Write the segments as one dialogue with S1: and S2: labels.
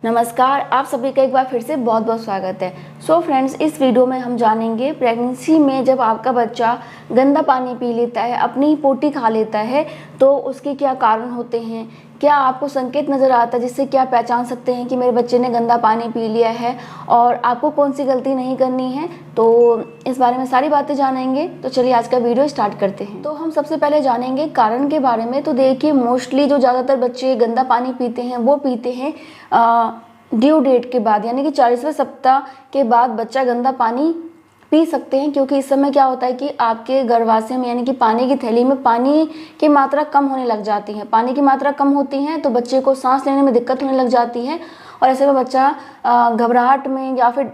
S1: नमस्कार, आप सभी का एक बार फिर से बहुत बहुत स्वागत है। सो फ्रेंड्स, इस वीडियो में हम जानेंगे प्रेगनेंसी में जब आपका बच्चा गंदा पानी पी लेता है, अपनी ही पोटी खा लेता है, तो उसके क्या कारण होते हैं। क्या आपको संकेत नज़र आता है जिससे क्या पहचान सकते हैं कि मेरे बच्चे ने गंदा पानी पी लिया है, और आपको कौन सी गलती नहीं करनी है। तो इस बारे में सारी बातें जानेंगे। तो चलिए आज का वीडियो स्टार्ट करते हैं। तो हम सबसे पहले जानेंगे कारण के बारे में। तो देखिए, मोस्टली जो ज़्यादातर बच्चे गंदा पानी पीते हैं वो पीते हैं ड्यू डेट के बाद, यानी कि 40वें सप्ताह के बाद बच्चा गंदा पानी पी सकते हैं। क्योंकि इस समय क्या होता है कि आपके गर्भाशय में, यानी कि पानी की थैली में पानी की मात्रा कम होने लग जाती है। पानी की मात्रा कम होती है तो बच्चे को सांस लेने में दिक्कत होने लग जाती है, और ऐसे में बच्चा घबराहट में या फिर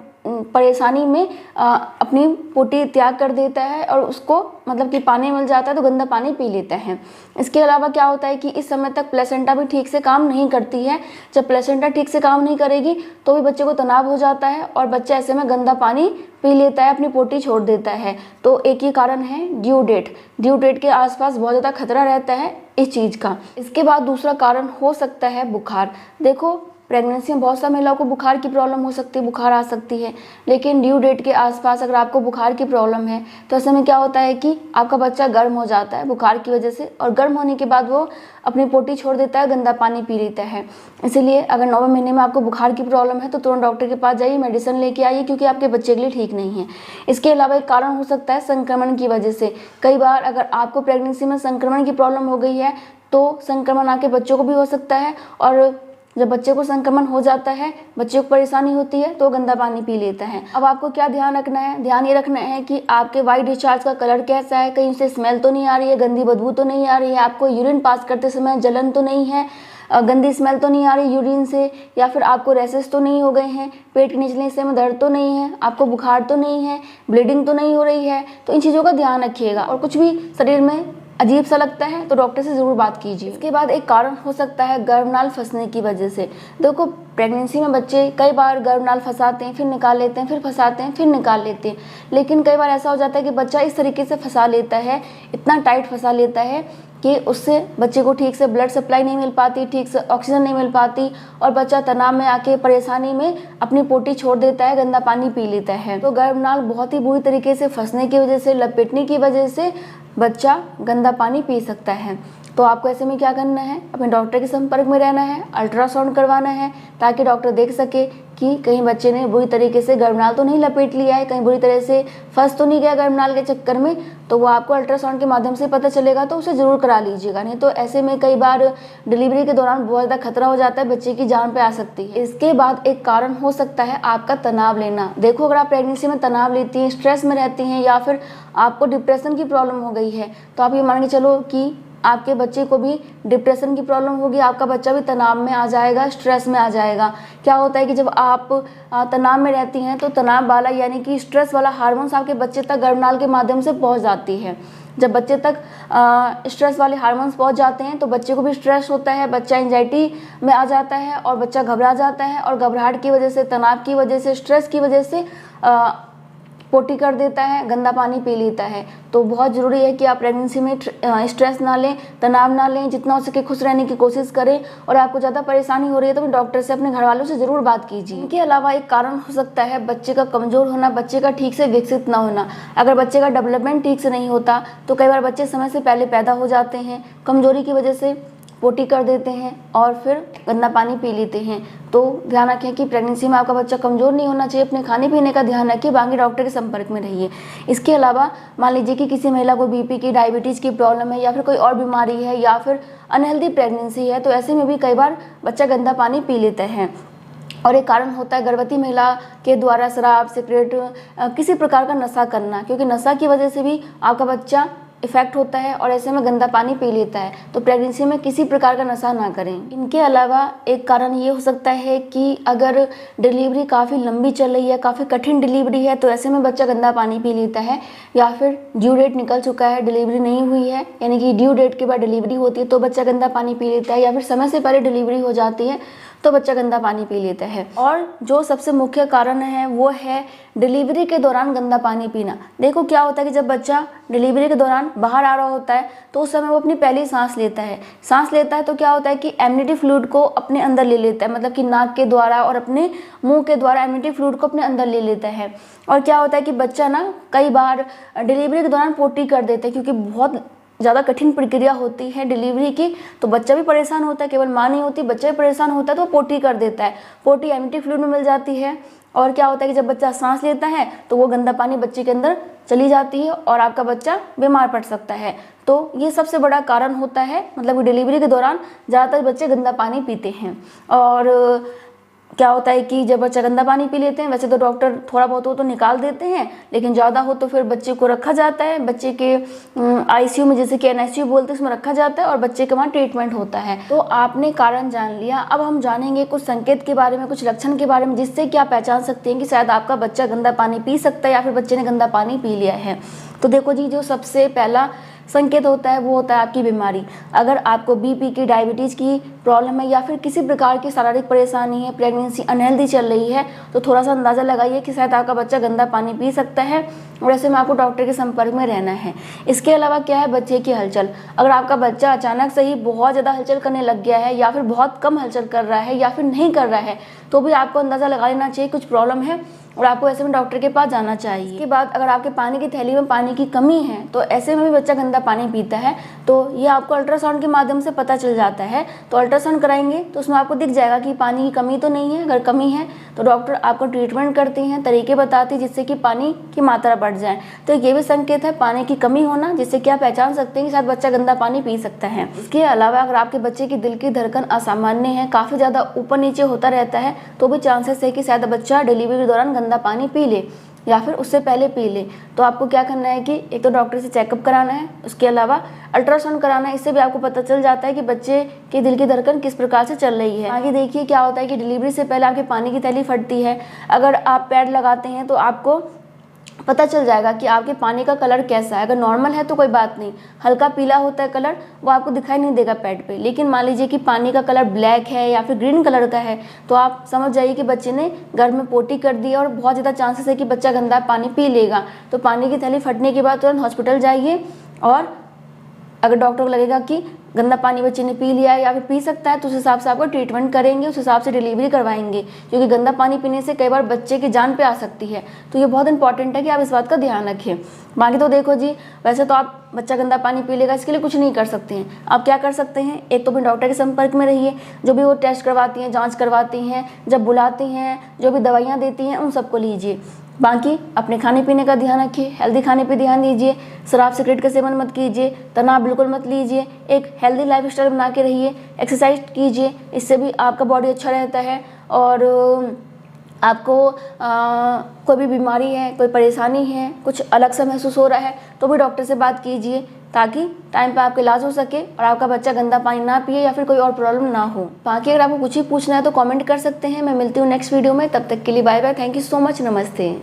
S1: परेशानी में अपनी पोटी त्याग कर देता है, और उसको मतलब कि पानी मिल जाता है तो गंदा पानी पी लेता है। इसके अलावा क्या होता है कि इस समय तक प्लेसेंटा भी ठीक से काम नहीं करती है। जब प्लेसेंटा ठीक से काम नहीं करेगी तो भी बच्चे को तनाव हो जाता है, और बच्चा ऐसे में गंदा पानी पी लेता है, अपनी पोटी छोड़ देता है। तो एक ही कारण है ड्यू डेट। ड्यू डेट के आसपास बहुत ज़्यादा खतरा रहता है इस चीज़ का। इसके बाद दूसरा कारण हो सकता है बुखार। देखो, प्रेगनेंसी में बहुत सा महिलाओं को बुखार की प्रॉब्लम हो सकती है, बुखार आ सकती है। लेकिन ड्यू डेट के आसपास अगर आपको बुखार की प्रॉब्लम है तो ऐसे में क्या होता है कि आपका बच्चा गर्म हो जाता है बुखार की वजह से, और गर्म होने के बाद वो अपनी पोटी छोड़ देता है, गंदा पानी पी लेता है। इसीलिए अगर 9वें महीने में आपको बुखार की प्रॉब्लम है तो तुरंत डॉक्टर के पास जाइए, मेडिसिन लेके आइए, क्योंकि आपके बच्चे के लिए ठीक नहीं है। इसके अलावा एक कारण हो सकता है संक्रमण की वजह से। कई बार अगर आपको प्रेगनेंसी में संक्रमण की प्रॉब्लम हो गई है तो संक्रमण आके बच्चों को भी हो सकता है, और जब बच्चे को संक्रमण हो जाता है, बच्चे को परेशानी होती है तो गंदा पानी पी लेता है। अब आपको क्या ध्यान रखना है? ध्यान ये रखना है कि आपके वाइट डिस्चार्ज का कलर कैसा है, कहीं से स्मेल तो नहीं आ रही है, गंदी बदबू तो नहीं आ रही है, आपको यूरिन पास करते समय जलन तो नहीं है, गंदी स्मेल तो नहीं आ रही यूरिन से, या फिर आपको रैसेस तो नहीं हो गए हैं, पेट के निचले हिस्से में दर्द तो नहीं है, आपको बुखार तो नहीं है, ब्लीडिंग तो नहीं हो रही है। तो इन चीज़ों का ध्यान रखिएगा। और कुछ भी शरीर में अजीब सा लगता है तो डॉक्टर से ज़रूर बात कीजिए। इसके बाद एक कारण हो सकता है गर्भनाल फंसने की वजह से। देखो, प्रेगनेंसी में बच्चे कई बार गर्भनाल फंसाते हैं, फिर निकाल लेते हैं, फिर फंसाते हैं, फिर निकाल लेते हैं। लेकिन कई बार ऐसा हो जाता है कि बच्चा इस तरीके से फंसा लेता है, इतना टाइट फंसा लेता है कि उससे बच्चे को ठीक से ब्लड सप्लाई नहीं मिल पाती, ठीक से ऑक्सीजन नहीं मिल पाती, और बच्चा तनाव में आके परेशानी में अपनी पोटी छोड़ देता है, गंदा पानी पी लेता है। तो गर्भनाल बहुत ही बुरी तरीके से फंसने की वजह से, लपेटने की वजह से बच्चा गंदा पानी पी सकता है। तो आपको ऐसे में क्या करना है? अपने डॉक्टर के संपर्क में रहना है, अल्ट्रासाउंड करवाना है, ताकि डॉक्टर देख सके कि कहीं बच्चे ने बुरी तरीके से गर्भनाल तो नहीं लपेट लिया है, कहीं बुरी तरह से फंस तो नहीं गया गर्भनाल के चक्कर में। तो वो आपको अल्ट्रासाउंड के माध्यम से पता चलेगा, तो उसे ज़रूर करा लीजिएगा। नहीं तो ऐसे में कई बार डिलीवरी के दौरान बहुत ज़्यादा खतरा हो जाता है, बच्चे की जान पे आ सकती है। इसके बाद एक कारण हो सकता है आपका तनाव लेना। देखो, अगर आप प्रेगनेंसी में तनाव लेती हैं, स्ट्रेस में रहती हैं, या फिर आपको डिप्रेशन की प्रॉब्लम हो गई है, तो आप ये मान के चलो कि आपके बच्चे को भी डिप्रेशन की प्रॉब्लम होगी, आपका बच्चा भी तनाव में आ जाएगा, स्ट्रेस में आ जाएगा। क्या होता है कि जब आप तनाव में रहती हैं तो तनाव वाला, यानी कि स्ट्रेस वाला हार्मोन्स आपके बच्चे तक गर्भनाल के माध्यम से पहुंच जाती है। जब बच्चे तक स्ट्रेस वाले हार्मोन्स पहुंच जाते हैं तो बच्चे को भी स्ट्रेस होता है, बच्चा एंजाइटी में आ जाता है, और बच्चा घबरा जाता है, और घबराहट की वजह से, तनाव की वजह से, स्ट्रेस की वजह से पोटी कर देता है, गंदा पानी पी लेता है। तो बहुत ज़रूरी है कि आप प्रेगनेंसी में स्ट्रेस ना लें, तनाव ना लें, जितना हो सके खुश रहने की कोशिश करें। और आपको ज़्यादा परेशानी हो रही है तो डॉक्टर से, अपने घर वालों से ज़रूर बात कीजिए। इनके अलावा एक कारण हो सकता है बच्चे का कमज़ोर होना, बच्चे का ठीक से विकसित ना होना। अगर बच्चे का डेवलपमेंट ठीक से नहीं होता तो कई बार बच्चे समय से पहले पैदा हो जाते हैं, कमज़ोरी की वजह से पोटी कर देते हैं और फिर गंदा पानी पी लेते हैं। तो ध्यान रखें कि प्रेगनेंसी में आपका बच्चा कमज़ोर नहीं होना चाहिए। अपने खाने पीने का ध्यान रखिए, बाकी डॉक्टर के संपर्क में रहिए। इसके अलावा मान लीजिए कि किसी महिला को बीपी की, डायबिटीज़ की प्रॉब्लम है, या फिर कोई और बीमारी है, या फिर अनहेल्दी प्रेगनेंसी है, तो ऐसे में भी कई बार बच्चा गंदा पानी पी लेता है। और एक कारण होता है गर्भवती महिला के द्वारा शराब, सिगरेट, किसी प्रकार का नशा करना, क्योंकि नशा की वजह से भी आपका बच्चा इफेक्ट होता है और ऐसे में गंदा पानी पी लेता है। तो प्रेगनेंसी में किसी प्रकार का नशा ना करें। इनके अलावा एक कारण ये हो सकता है कि अगर डिलीवरी काफ़ी लंबी चल रही है, काफ़ी कठिन डिलीवरी है, तो ऐसे में बच्चा गंदा पानी पी लेता है। या फिर ड्यू डेट निकल चुका है, डिलीवरी नहीं हुई है, यानी कि ड्यू डेट के बाद डिलीवरी होती है तो बच्चा गंदा पानी पी लेता है, या फिर समय से पहले डिलीवरी हो जाती है तो बच्चा गंदा पानी पी लेता है। और जो सबसे मुख्य कारण है वो है डिलीवरी के दौरान गंदा पानी पीना। देखो क्या होता है कि जब बच्चा डिलीवरी के दौरान बाहर आ रहा होता है तो उस समय वो अपनी पहली सांस लेता है तो क्या होता है कि एमनिटी फ्लूइड को अपने अंदर ले लेता है, मतलब कि नाक के द्वारा और अपने मुंह के द्वारा एमनिटी फ्लूइड को अपने अंदर ले लेता है। और क्या होता है कि बच्चा ना कई बार डिलीवरी के दौरान पोटी कर देता है, क्योंकि बहुत ज़्यादा कठिन प्रक्रिया होती है डिलीवरी की, तो बच्चा भी परेशान होता है, केवल माँ नहीं होती, बच्चा भी परेशान होता है, तो वो पोटी कर देता है। पोटी एमनिटी फ्लूइड में मिल जाती है और क्या होता है कि जब बच्चा सांस लेता है तो वो गंदा पानी बच्चे के अंदर चली जाती है और आपका बच्चा बीमार पड़ सकता है। तो ये सबसे बड़ा कारण होता है, मतलब डिलीवरी के दौरान ज़्यादातर बच्चे गंदा पानी पीते हैं। और क्या होता है कि जब बच्चा गंदा पानी पी लेते हैं, वैसे तो डॉक्टर थोड़ा बहुत हो तो निकाल देते हैं, लेकिन ज़्यादा हो तो फिर बच्चे को रखा जाता है, बच्चे के आईसीयू में, जैसे कि एनआईसीयू बोलते हैं, उसमें रखा जाता है और बच्चे के वहाँ ट्रीटमेंट होता है। तो आपने कारण जान लिया, अब हम जानेंगे कुछ संकेत के बारे में, कुछ लक्षण के बारे में, जिससे कि आप पहचान सकते हैं कि शायद आपका बच्चा गंदा पानी पी सकता है या फिर बच्चे ने गंदा पानी पी लिया है। तो देखो जी, जो सबसे पहला संकेत होता है वो होता है आपकी बीमारी। अगर आपको बीपी की, डायबिटीज़ की प्रॉब्लम है या फिर किसी प्रकार की शारीरिक परेशानी है, प्रेगनेंसी अनहेल्दी चल रही है, तो थोड़ा सा अंदाज़ा लगाइए कि शायद आपका बच्चा गंदा पानी पी सकता है और ऐसे में आपको डॉक्टर के संपर्क में रहना है। इसके अलावा क्या है, बच्चे की हलचल। अगर आपका बच्चा अचानक से ही बहुत ज़्यादा हलचल करने लग गया है या फिर बहुत कम हलचल कर रहा है या फिर नहीं कर रहा है, तो भी आपको अंदाज़ा लगा लेना चाहिए कुछ प्रॉब्लम है और आपको ऐसे में डॉक्टर के पास जाना चाहिए। इसके बाद अगर आपके पानी की थैली में पानी की कमी है, तो ऐसे में भी बच्चा गंदा पानी पीता है, तो ये आपको अल्ट्रासाउंड के माध्यम से पता चल जाता है। तो अल्ट्रासाउंड कराएंगे तो उसमें आपको दिख जाएगा कि पानी की कमी तो नहीं है। अगर कमी है तो डॉक्टर आपको ट्रीटमेंट करती हैं, तरीके बताती हैं जिससे कि पानी की मात्रा बढ़ जाए। तो ये भी संकेत है पानी की कमी होना, जिससे कि आप पहचान सकते हैं कि शायद बच्चा गंदा पानी पी सकता है। इसके अलावा अगर आपके बच्चे की दिल की धड़कन असामान्य है, काफ़ी ज़्यादा ऊपर नीचे होता रहता है, तो भी चांसेस है कि शायद बच्चा डिलीवरी के दौरान गंदा पानी पी ले या फिर उससे पहले पी ले। तो आपको क्या करना है कि एक तो डॉक्टर से चेकअप कराना है, उसके अलावा अल्ट्रासाउंड कराना है। इससे भी आपको पता चल जाता है कि बच्चे की दिल की धड़कन किस प्रकार से चल रही है। आगे देखिए क्या होता है कि डिलीवरी से पहले आपके पानी की थैली फटती है। अगर आप पैड लगाते हैं तो आपको पता चल जाएगा कि आपके पानी का कलर कैसा है। अगर नॉर्मल है तो कोई बात नहीं, हल्का पीला होता है कलर, वो आपको दिखाई नहीं देगा पैड पे। लेकिन मान लीजिए कि पानी का कलर ब्लैक है या फिर ग्रीन कलर का है, तो आप समझ जाइए कि बच्चे ने घर में पोटी कर दी और बहुत ज़्यादा चांसेस है कि बच्चा गंदा पानी पी लेगा। तो पानी की थैली फटने के बाद तुरंत हॉस्पिटल जाइए और अगर डॉक्टर को लगेगा कि गंदा पानी बच्चे ने पी लिया है या फिर पी सकता है, तो उस हिसाब से आपको ट्रीटमेंट करेंगे, उस हिसाब से डिलीवरी करवाएंगे, क्योंकि गंदा पानी पीने से कई बार बच्चे की जान पे आ सकती है। तो ये बहुत इंपॉर्टेंट है कि आप इस बात का ध्यान रखें। बाकी तो देखो जी, वैसे तो आप बच्चा गंदा पानी पी लेगा इसके लिए कुछ नहीं कर सकते हैं। आप क्या कर सकते हैं, एक तो अपने डॉक्टर के संपर्क में रहिए, जो भी वो टेस्ट करवाती हैं, जाँच करवाती हैं, जब बुलाती हैं, जो भी दवाइयाँ देती हैं, उन सबको लीजिए। बाकी अपने खाने पीने का ध्यान रखिए, हेल्दी खाने पे ध्यान दीजिए, शराब सिगरेट का सेवन मत कीजिए, तनाव बिल्कुल मत लीजिए, एक हेल्दी लाइफस्टाइल बना के रहिए, एक्सरसाइज कीजिए, इससे भी आपका बॉडी अच्छा रहता है। और आपको कोई भी बीमारी है, कोई परेशानी है, कुछ अलग सा महसूस हो रहा है, तो भी डॉक्टर से बात कीजिए, ताकि टाइम पे आपका इलाज हो सके और आपका बच्चा गंदा पानी ना पिए या फिर कोई और प्रॉब्लम ना हो। बाकी अगर आपको कुछ ही पूछना है तो कमेंट कर सकते हैं। मैं मिलती हूँ नेक्स्ट वीडियो में, तब तक के लिए bye bye, thank you so much, नमस्ते।